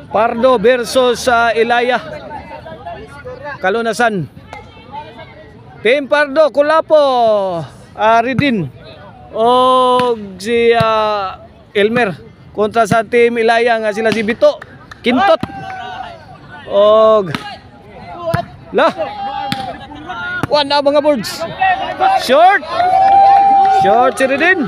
Pardo versus Ilaya Kalunasan. Team Pardo Kulapo, Ridin o si Elmer kontra sa Team Ilaya nga sila si Bito Kintot og wala mga birds. Short si Ridin.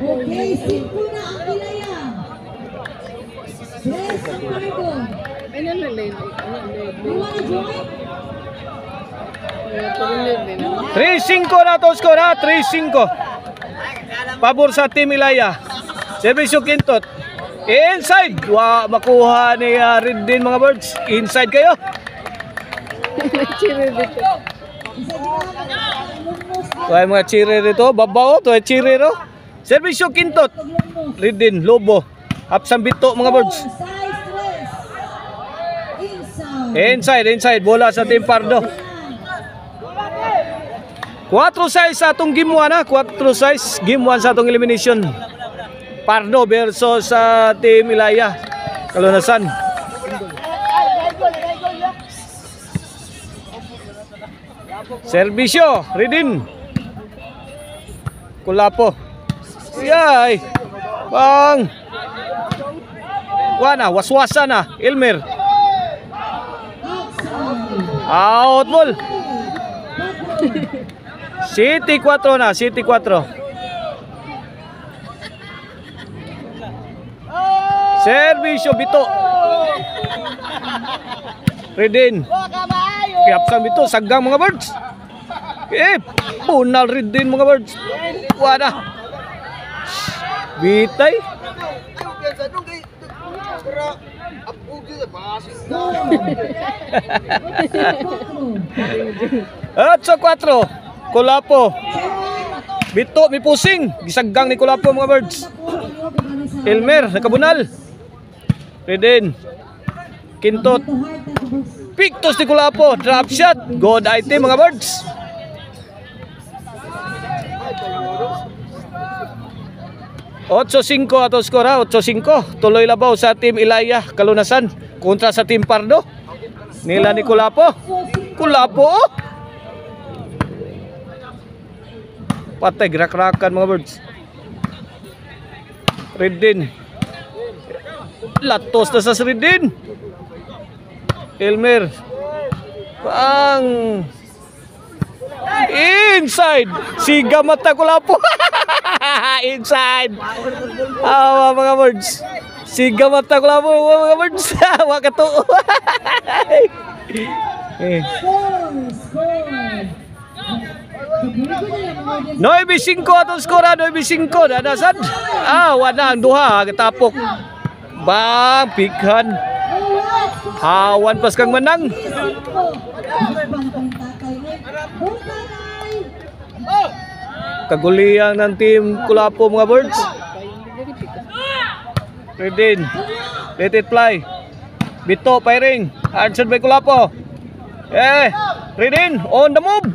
Okay, 5 na ang Ilaya. Yes, Pardo. You wanna join? 3-5 na to score ha, 3-5. Pabor sa Team Ilaya. Servisyo Kintot. Inside. Makuha ni Ridin mga birds. Inside kayo. Ito ay mga cheerer dito. Babao. Ito ay cheerer. Servisyo Kintot. Ridin. Lobo. Hapsang Bito mga birds. Inside. Bola sa Team Pardo. 4-6 sa atong game 1 ha. 4-6 game 1 sa atong elimination. Pardo versus Team Ilaya Kalunasan. Servisyo Ridin Kulapo. Yay. Bang. Wana waswasa na Elmer. Out ball. City 4 na, City 4. Servisyo Bito. Ridin. Kiapsang Bito, sagang mga birds. Punal Ridin mga birds. Wala. Bitay. At sa 4 Kulapo. Bito may pusing. Gisagang ni Kulapo mga birds. Elmer nakabunal. Ridin. Kintot. Pictos ni Kulapo. Drop shot. Good item mga birds. Otso 5 ato skor ha. 8-5. Tuloy labaw sa Team Ilaya Kalunasan kontra sa Team Pardo. Nila ni Kulapo. Kulapo. Patay, gerak-gerakan mga birds. Ridin. Latos na sa Ridin. Elmer. Pang. Inside. Siga mata Kulapo. Inside. Awa mga birds. Siga mata Kulapo mga birds. Awa ka to. Noy 5 atong skora, 9-5 dadasan. Wana ang duha katapok. Bang pikhan. Hawan pas kang menang. Kaguliang ng Team Kulapo mga birds. Ridin. Let it fly. Bito firing. Answered by Kulapo. Ridin on the move.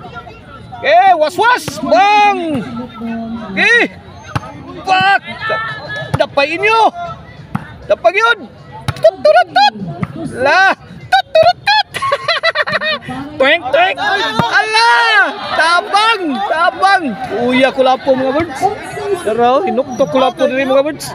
Was-was. Bang. Bak. Dapain nyo. Dapag yun. Tut-tut-tut. Tut-tut-tut. Tuwing-tuwing. Ala. Tabang. Uya Kulapo mga birds. Pero hinuktok Kulapo din mga birds.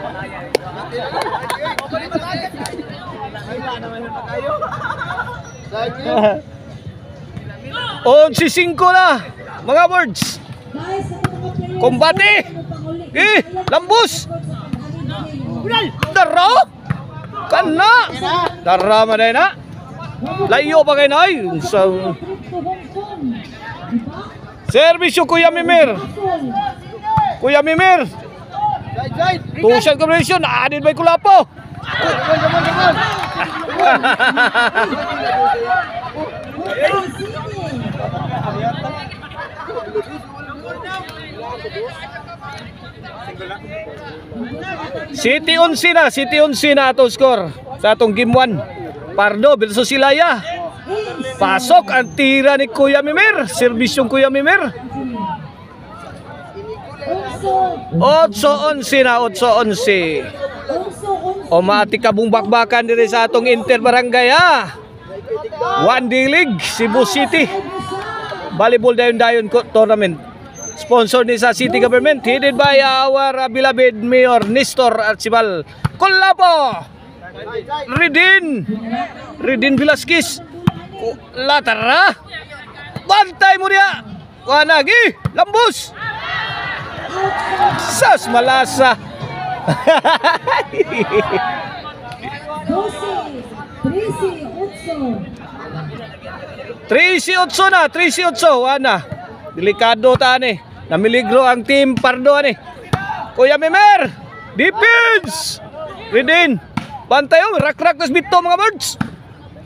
Si 5 na mga birds. Kombate. Lambus. Daro. Kana. Dara maday na. Layo pa kayo na. Servisyo Kuya Mimir. Two-shot combination. Adin by Kulapo. City 11 na ato score. sa atong game 1. Pardo versus Silaya. Pasok ang tira ni Kuya Mimir. Serbisyong Kuya Mimir. 8-11 na, 8-11. O maati ka bakbakan diri sa atong Inter Barangay ha. One Day League, Cebu City. Volleyball dayon tournament. Sponsor ni sa City Government, headed by our beloved Mayor Nestor Archibal Colapo. Redin Velasquez. Latara. Bantay mo niya. Wanagi, lambos. Sas malasa. 13-8 na, 13-8. Wana. Delikado ta ni. Namiligro ang team Pardo ani. Kuya Mimir. Defense. Redin. Bantay oh, rak-rak tas bito mga birds.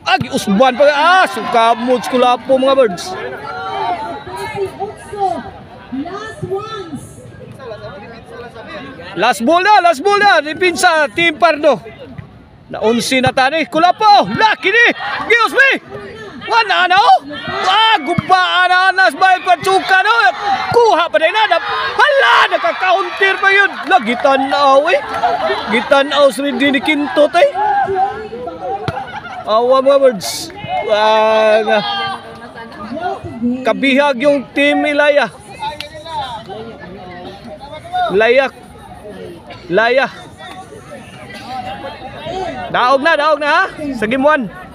Agi usban pa. Sukamod Kulapo mga birds. Last ball na, dipinsa Team Pardo. Na 11 na tani, Kulapo, laki ni, Gios me. Wana na oh. Gubaan na anas bay patsuka no. Kuha pa din na. Hala, nakaka-counter pa yun. Lagitan na eh. Gitan na si Redin ni Quinto tay. Awa mga birds. Kabihag yung team Ilaya. Laya. Daog na ha. Sa game 1.